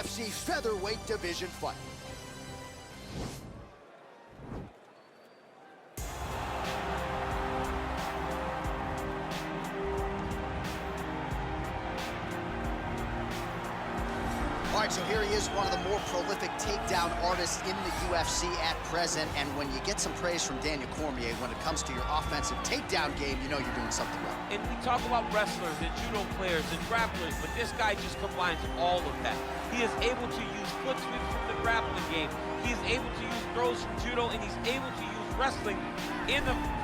UFC featherweight division fight. All right, so here he is, one of the more prolific takedown artists in the UFC at present. And when you get some praise from Daniel Cormier when it comes to your offensive takedown game, you know you're doing something right. And we talk about wrestlers and judo players and grapplers, but this guy just combines all of that. He is able to use foot sweeps from the grappling game. He is able to use throws from judo, and he's able to use wrestling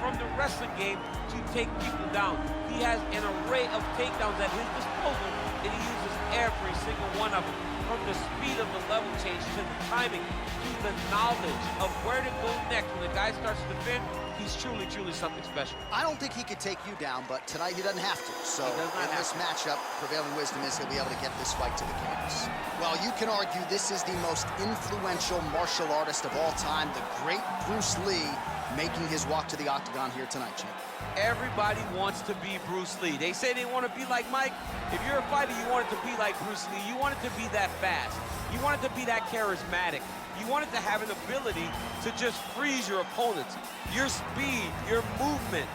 from the wrestling game to take people down. He has an array of takedowns at his disposal, and he uses every single one of them. From the speed of the level change to the timing to the knowledge of where to go next when the guy starts to defend, he's truly, truly something special. I don't think he could take you down, but tonight he doesn't have to. So in this matchup, prevailing wisdom is he'll be able to get this fight to the canvas. Well, you can argue this is the most influential martial artist of all time, the great Bruce Lee, making his walk to the octagon here tonight, champ. Everybody wants to be Bruce Lee. They say they want to be like Mike. If you're a fighter, you want it to be like Bruce Lee. You want it to be that fast. You want it to be that charismatic. You want it to have an ability to just freeze your opponents. Your speed, your movement,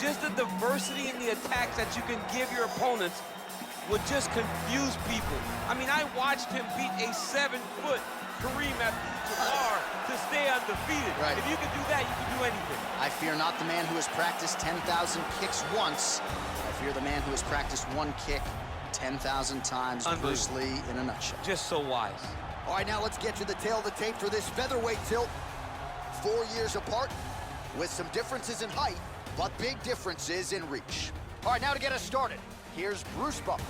just the diversity in the attacks that you can give your opponents would just confuse people. I mean, I watched him beat a 7-foot Kareem Abdul-Jabbar to stay undefeated. Right. If you can do that, you can do anything. I fear not the man who has practiced 10,000 kicks once. I fear the man who has practiced one kick 10,000 times. Bruce Lee in a nutshell. Just so wise. All right, now let's get to the tail of the tape for this featherweight tilt. 4 years apart, with some differences in height, but big differences in reach. All right, now to get us started, here's Bruce Buffer.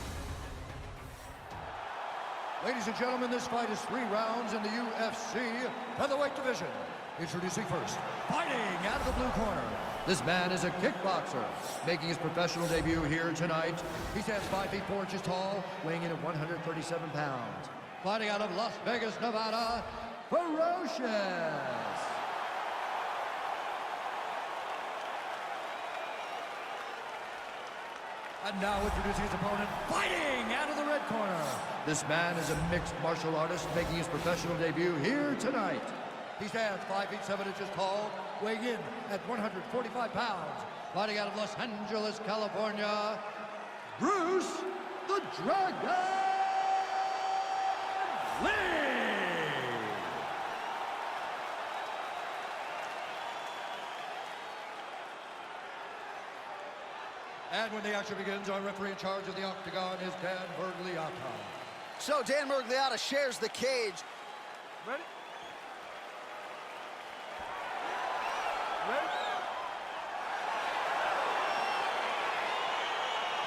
Ladies and gentlemen, this fight is 3 rounds in the UFC featherweight division. Introducing first, fighting out of the blue corner. This man is a kickboxer, making his professional debut here tonight. He stands 5 feet 4 inches tall, weighing in at 137 pounds. Fighting out of Las Vegas, Nevada, Ferocious. And now introducing his opponent, fighting out of the red corner. This man is a mixed martial artist making his professional debut here tonight. He stands 5 feet 7 inches tall, weighing in at 145 pounds. Fighting out of Los Angeles, California, Bruce the Dragon Lee. And when the action begins, our referee in charge of the octagon is Dan Bergliata. So Dan Bergliata shares the cage. Ready?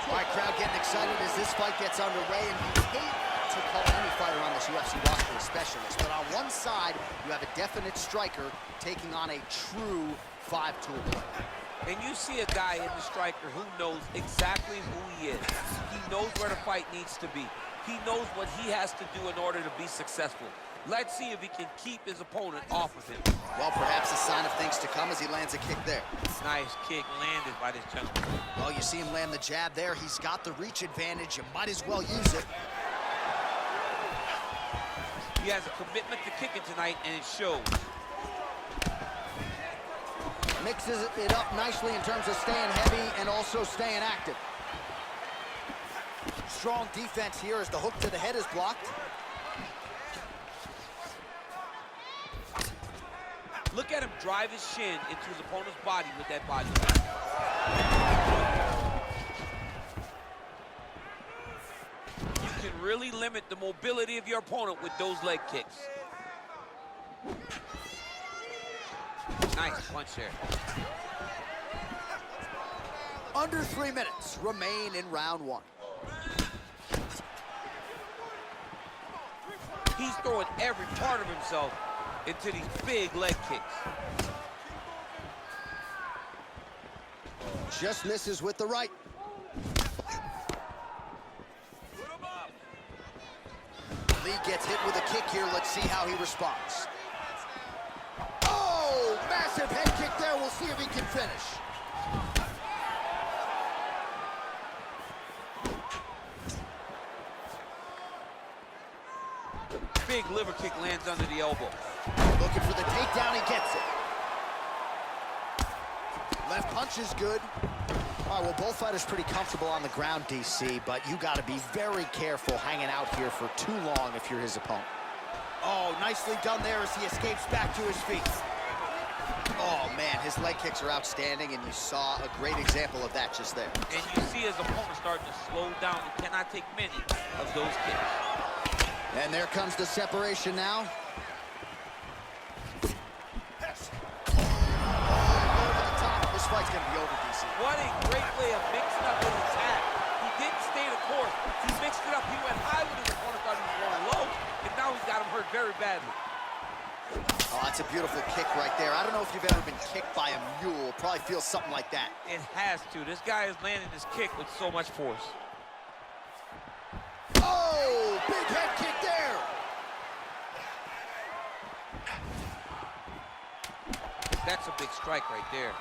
All right, crowd getting excited as this fight gets underway, and you hate to call any fighter on this UFC roster a specialist, but on one side, you have a definite striker taking on a true 5-tool player. And you see a guy in the striker who knows exactly who he is. He knows where the fight needs to be. He knows what he has to do in order to be successful. Let's see if he can keep his opponent off of him. Well, perhaps a sign of things to come as he lands a kick there. Nice kick landed by this gentleman. Well, you see him land the jab there. He's got the reach advantage. You might as well use it. He has a commitment to kicking tonight, and it shows. Mixes it up nicely in terms of staying heavy and also staying active. Strong defense here as the hook to the head is blocked. Look at him drive his shin into his opponent's body with that body. You can really limit the mobility of your opponent with those leg kicks. Nice punch there. Under 3 minutes remain in round 1. He's throwing every part of himself into these big leg kicks. Just misses with the right. Lee gets hit with a kick here. Let's see how he responds. Oh, massive head kick there. We'll see if he can finish. Big liver kick lands under the elbow. Looking for the takedown, he gets it. Left punch is good. All right, well, both fighters pretty comfortable on the ground, DC, but you got to be very careful hanging out here for too long if you're his opponent. Oh, nicely done there as he escapes back to his feet. Oh, man, his leg kicks are outstanding, and you saw a great example of that just there. And you see his opponent starting to slow down. He cannot take many of those kicks. And there comes the separation now. This fight's gonna be over, DC. What a great way of mixing up his attack. He didn't stay the course. He mixed it up. He went high with his opponent, thought he was going low, and now he's got him hurt very badly. Oh, that's a beautiful kick right there. I don't know if you've ever been kicked by a mule. Probably feels something like that. It has to. This guy is landing his kick with so much force. Oh, big head kick there. That's a big strike right there.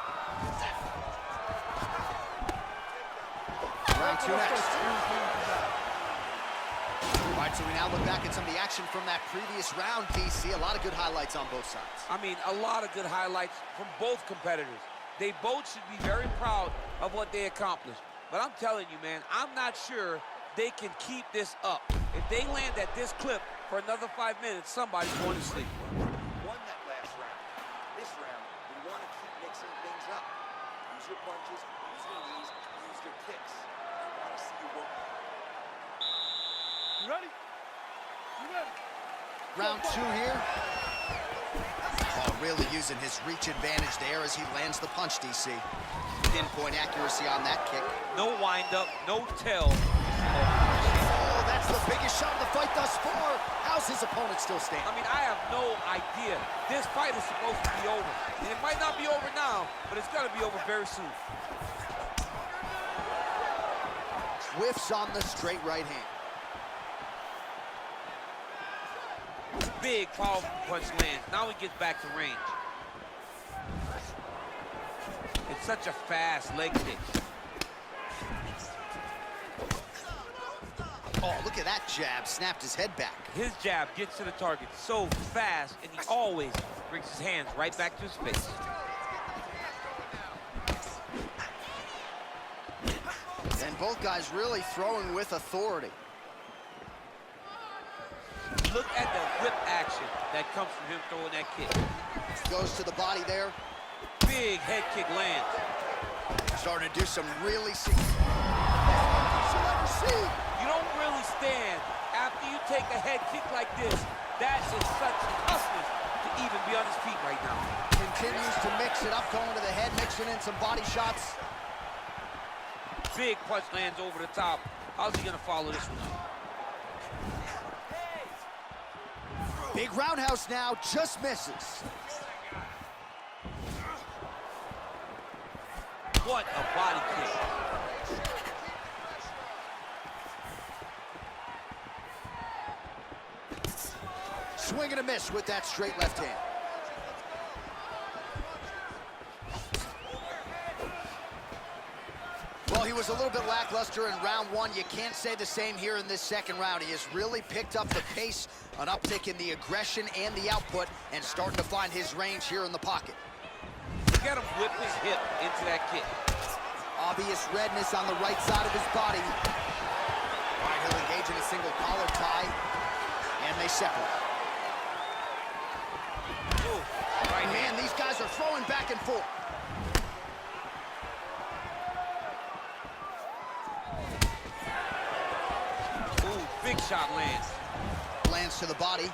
Round two next. All right, so we now look back at some of the action from that previous round, DC. A lot of good highlights on both sides. I mean, a lot of good highlights from both competitors. They both should be very proud of what they accomplished. But I'm telling you, man, I'm not sure they can keep this up. If they land at this clip for another 5 minutes, somebody's going to sleep. Won that last round. This round, we want to keep mixing things up. Use your punches, use your knees, use your kicks. I want to see you work. You ready? You ready? Round two here. Oh, really using his reach advantage there as he lands the punch, DC. Pinpoint accuracy on that kick. No windup, no tell. Oh, that's the biggest shot of the fight thus far. How's his opponent still standing? I mean, I have no idea. This fight is supposed to be over. And it might not be over now, but it's going to be over very soon. Whiffs on the straight right hand. Big, powerful punch lands. Now he gets back to range. It's such a fast leg kick. Oh, look at that jab. Snapped his head back. His jab gets to the target so fast, and he always brings his hands right back to his face. And both guys really throwing with authority. Look at the whip action that comes from him throwing that kick. Goes to the body there. Big head kick lands. Starting to do some really you'll ever see. You don't really stand after you take a head kick like this. That is such toughness to even be on his feet right now. Continues to mix it up, going to the head, mixing in some body shots. Big punch lands over the top. How's he gonna follow this one up? Big roundhouse now, just misses. What a body kick. Swing and a miss with that straight left hand. Well, he was a little bit lackluster in round one. You can't say the same here in this second round. He has really picked up the pace, an uptick in the aggression and the output, and starting to find his range here in the pocket. Look at him whip his hip into that kick. Obvious redness on the right side of his body. All right, he'll engage in a single collar tie, and they separate. Ooh, right Man, hand. these guys are throwing back and forth. Ooh, big shot lands. Lands to the body.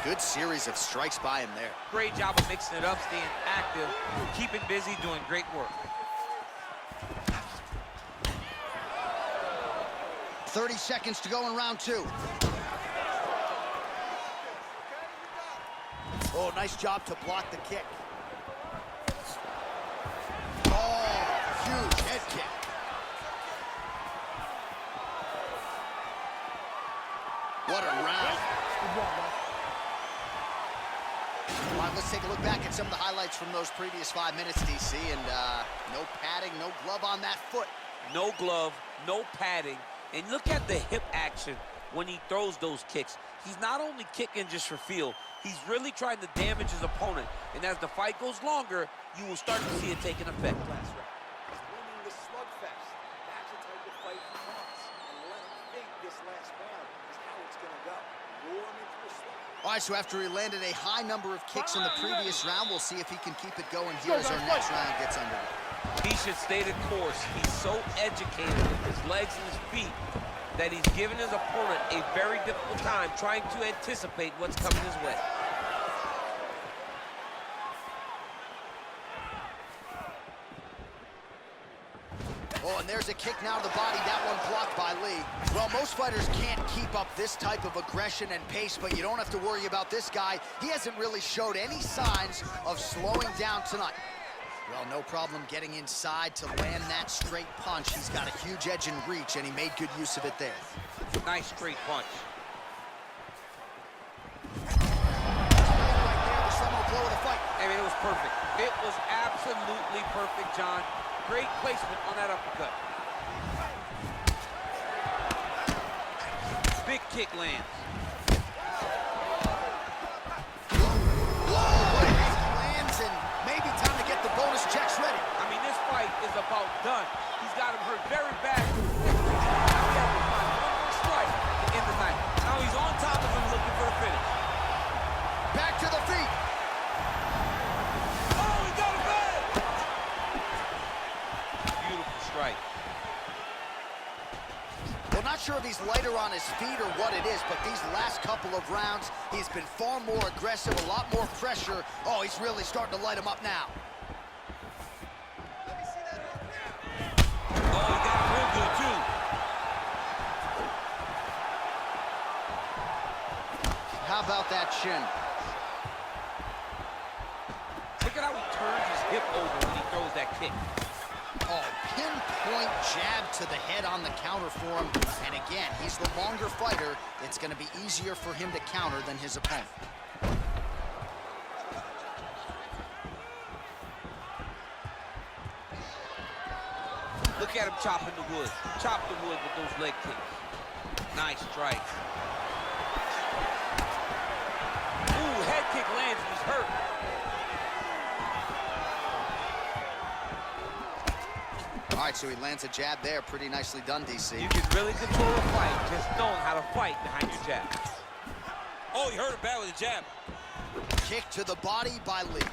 Good series of strikes by him there. Great job of mixing it up, staying active, keeping busy, doing great work. 30 seconds to go in round two. Oh, nice job to block the kick. Oh, huge head kick. What a round. All right, let's take a look back at some of the highlights from those previous 5 minutes, DC, and no padding, no glove on that foot. No glove, no padding, and look at the hip action when he throws those kicks. He's not only kicking just for feel, he's really trying to damage his opponent. And as the fight goes longer, you will start to see it take an effect. Last round. He's winning the slugfest. That's the type of fight he wants. And let him think this last round is how it's going to go. Lure him into a slug. All right, so after he landed a high number of kicks in the previous round, we'll see if he can keep it going here as our next round gets underway. He should stay the course. He's so educated with his legs and his feet that he's given his opponent a very difficult time trying to anticipate what's coming his way. Oh, and there's a kick now to the body, that one blocked by Lee. Well, most fighters can't keep up this type of aggression and pace, but you don't have to worry about this guy. He hasn't really showed any signs of slowing down tonight. Well, no problem getting inside to land that straight punch. He's got a huge edge and reach, and he made good use of it there. Nice straight punch. Right there, the seminal blow of the fight. I mean, it was perfect. It was absolutely perfect, John. Great placement on that uppercut. Big kick lands. Whoa, what a kick lands, and maybe time to get the bonus checks ready. I mean, this fight is about done. He's got him hurt very bad. Now he has to find one more strike to end the night. Now he's on top of him looking for a finish. Back to the feet. Oh, he got him back! Beautiful strike. Well, not sure if he's lighter on his feet or what it is, but these last couple of rounds, he's been far more aggressive, a lot more pressure. Oh, he's really starting to light him up now. Oh, he got him real good, too. How about that chin? Look at how he turns his hip over when he throws that kick. Oh, pinpoint jab to the head on the counter for him. And again, he's the longer fighter. It's going to be easier for him to counter than his opponent. Look at him chopping the wood. Chop the wood with those leg kicks. Nice strike. Ooh, head kick lands and he's hurt. All right, so he lands a jab there. Pretty nicely done, DC. You can really control a fight just knowing how to fight behind your jab. Oh, he hurt him bad with a jab. Kick to the body by Lee.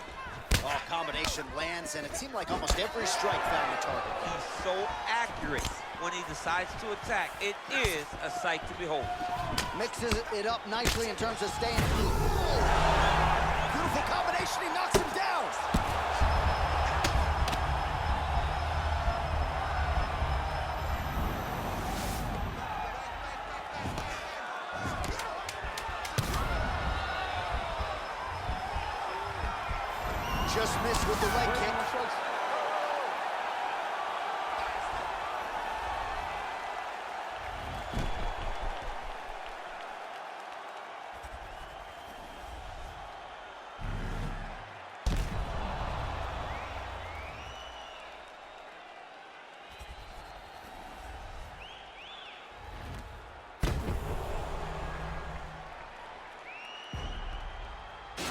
Oh, combination lands, and it seemed like almost every strike found the target. He's so accurate when he decides to attack. It is a sight to behold. Mixes it up nicely in terms of staying. Beautiful combination. He knocks him down. Just missed with the leg kick.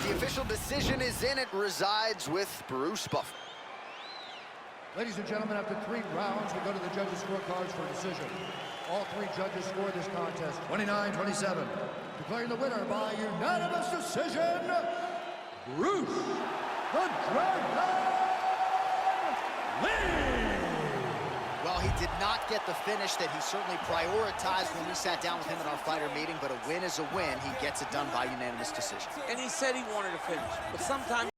The official decision is in. It resides with Bruce Buffer. Ladies and gentlemen, after 3 rounds, we go to the judges' scorecards for a decision. All 3 judges scored this contest 29-27. Declaring the winner by unanimous decision, Bruce the Dragon Lee! Well, he did not get the finish that he certainly prioritized when we sat down with him at our fighter meeting, but a win is a win. He gets it done by unanimous decision. And he said he wanted to finish, but sometimes